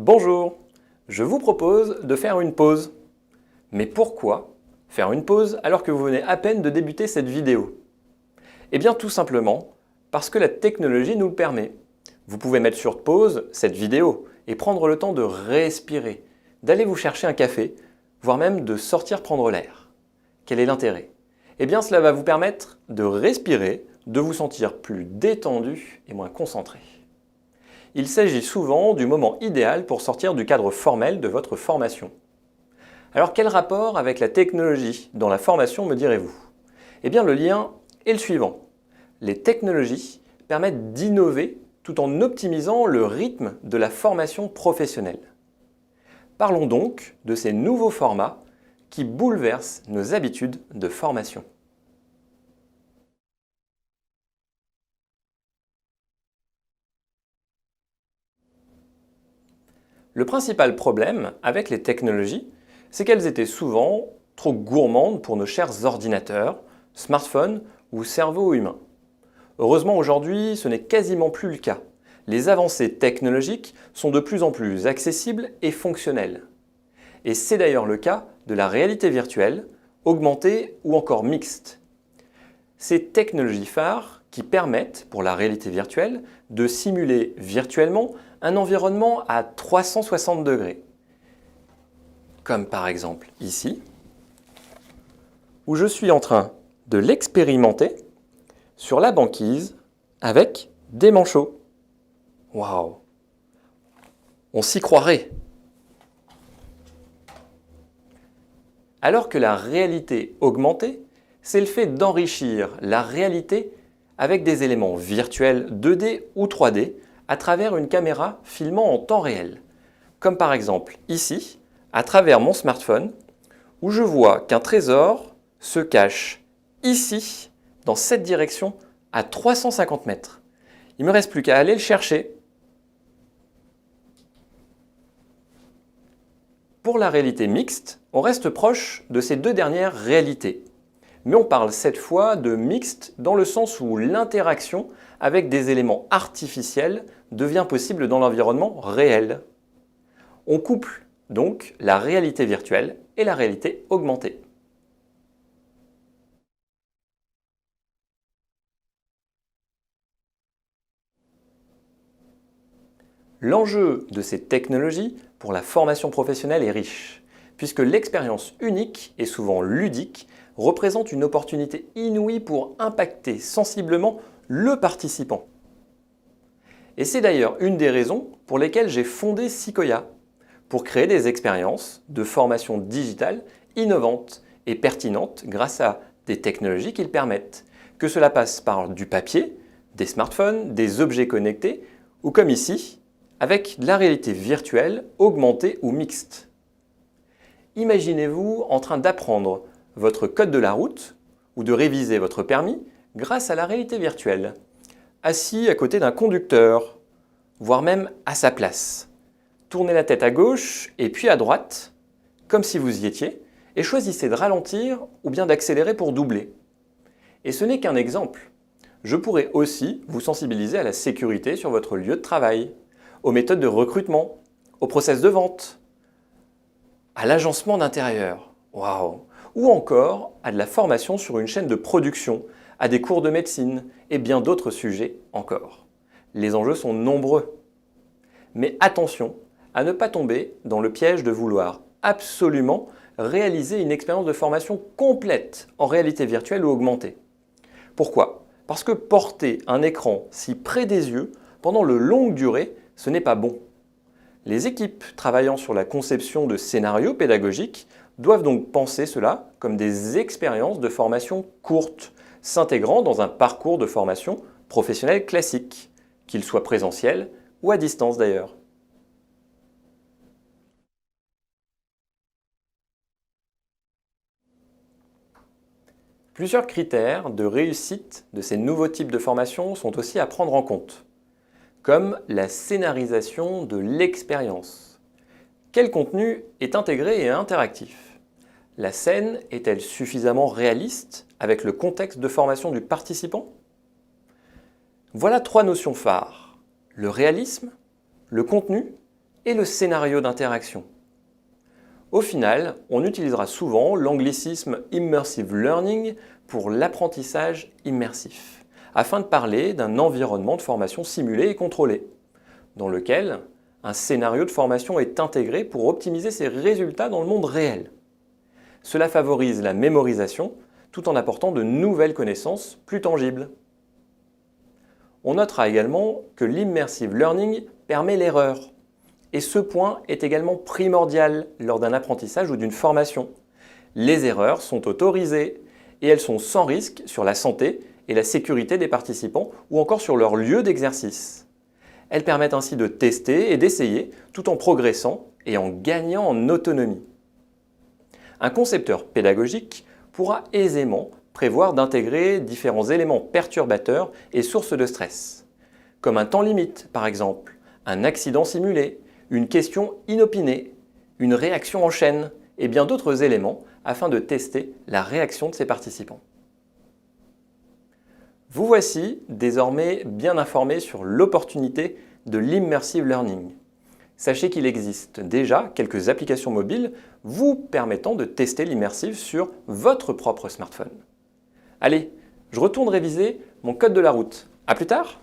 Bonjour, je vous propose de faire une pause. Mais pourquoi faire une pause alors que vous venez à peine de débuter cette vidéo? Eh bien tout simplement parce que la technologie nous le permet. Vous pouvez mettre sur pause cette vidéo et prendre le temps de respirer, d'aller vous chercher un café, voire même de sortir prendre l'air. Quel est l'intérêt? Eh bien cela va vous permettre de respirer, de vous sentir plus détendu et moins concentré. Il s'agit souvent du moment idéal pour sortir du cadre formel de votre formation. Alors quel rapport avec la technologie dans la formation me direz-vous? Eh bien le lien est le suivant. Les technologies permettent d'innover tout en optimisant le rythme de la formation professionnelle. Parlons donc de ces nouveaux formats qui bouleversent nos habitudes de formation. Le principal problème avec les technologies, c'est qu'elles étaient souvent trop gourmandes pour nos chers ordinateurs, smartphones ou cerveaux humains. Heureusement aujourd'hui, ce n'est quasiment plus le cas. Les avancées technologiques sont de plus en plus accessibles et fonctionnelles. Et c'est d'ailleurs le cas de la réalité virtuelle, augmentée ou encore mixte. Ces technologies phares qui permettent, pour la réalité virtuelle, de simuler virtuellement un environnement à 360 degrés. Comme par exemple ici, où je suis en train de l'expérimenter sur la banquise avec des manchots. Waouh! On s'y croirait! Alors que la réalité augmentée, c'est le fait d'enrichir la réalité avec des éléments virtuels 2D ou 3D à travers une caméra filmant en temps réel. Comme par exemple ici, à travers mon smartphone, où je vois qu'un trésor se cache ici, dans cette direction, à 350 mètres. Il ne me reste plus qu'à aller le chercher. Pour la réalité mixte, on reste proche de ces deux dernières réalités. Mais on parle cette fois de mixte dans le sens où l'interaction avec des éléments artificiels devient possible dans l'environnement réel. On couple donc la réalité virtuelle et la réalité augmentée. L'enjeu de ces technologies pour la formation professionnelle est riche, puisque l'expérience unique et souvent ludique représente une opportunité inouïe pour impacter sensiblement le participant. Et c'est d'ailleurs une des raisons pour lesquelles j'ai fondé Sequoia, pour créer des expériences de formation digitale innovantes et pertinentes grâce à des technologies qui le permettent, que cela passe par du papier, des smartphones, des objets connectés, ou comme ici, avec de la réalité virtuelle, augmentée ou mixte. Imaginez-vous en train d'apprendre votre code de la route ou de réviser votre permis grâce à la réalité virtuelle, assis à côté d'un conducteur, voire même à sa place. Tournez la tête à gauche et puis à droite, comme si vous y étiez, et choisissez de ralentir ou bien d'accélérer pour doubler. Et ce n'est qu'un exemple. Je pourrais aussi vous sensibiliser à la sécurité sur votre lieu de travail, aux méthodes de recrutement, au process de vente, à l'agencement d'intérieur, waouh, ou encore à de la formation sur une chaîne de production, à des cours de médecine et bien d'autres sujets encore. Les enjeux sont nombreux. Mais attention à ne pas tomber dans le piège de vouloir absolument réaliser une expérience de formation complète en réalité virtuelle ou augmentée. Pourquoi? Parce que porter un écran si près des yeux pendant de longues durées, ce n'est pas bon. Les équipes travaillant sur la conception de scénarios pédagogiques doivent donc penser cela comme des expériences de formation courtes, s'intégrant dans un parcours de formation professionnelle classique, qu'il soit présentiel ou à distance d'ailleurs. Plusieurs critères de réussite de ces nouveaux types de formation sont aussi à prendre en compte, comme la scénarisation de l'expérience. Quel contenu est intégré et interactif? La scène est-elle suffisamment réaliste avec le contexte de formation du participant? Voilà trois notions phares: le réalisme, le contenu et le scénario d'interaction. Au final, on utilisera souvent l'anglicisme Immersive Learning pour l'apprentissage immersif, afin de parler d'un environnement de formation simulé et contrôlé, dans lequel un scénario de formation est intégré pour optimiser ses résultats dans le monde réel. Cela favorise la mémorisation tout en apportant de nouvelles connaissances plus tangibles. On notera également que l'Immersive Learning permet l'erreur. Et ce point est également primordial lors d'un apprentissage ou d'une formation. Les erreurs sont autorisées et elles sont sans risque sur la santé et la sécurité des participants ou encore sur leur lieu d'exercice. Elles permettent ainsi de tester et d'essayer tout en progressant et en gagnant en autonomie. Un concepteur pédagogique pourra aisément prévoir d'intégrer différents éléments perturbateurs et sources de stress, comme un temps limite par exemple, un accident simulé, une question inopinée, une réaction en chaîne et bien d'autres éléments afin de tester la réaction de ses participants. Vous voici désormais bien informé sur l'opportunité de l'immersive learning. Sachez qu'il existe déjà quelques applications mobiles vous permettant de tester l'immersive sur votre propre smartphone. Allez, je retourne réviser mon code de la route. À plus tard!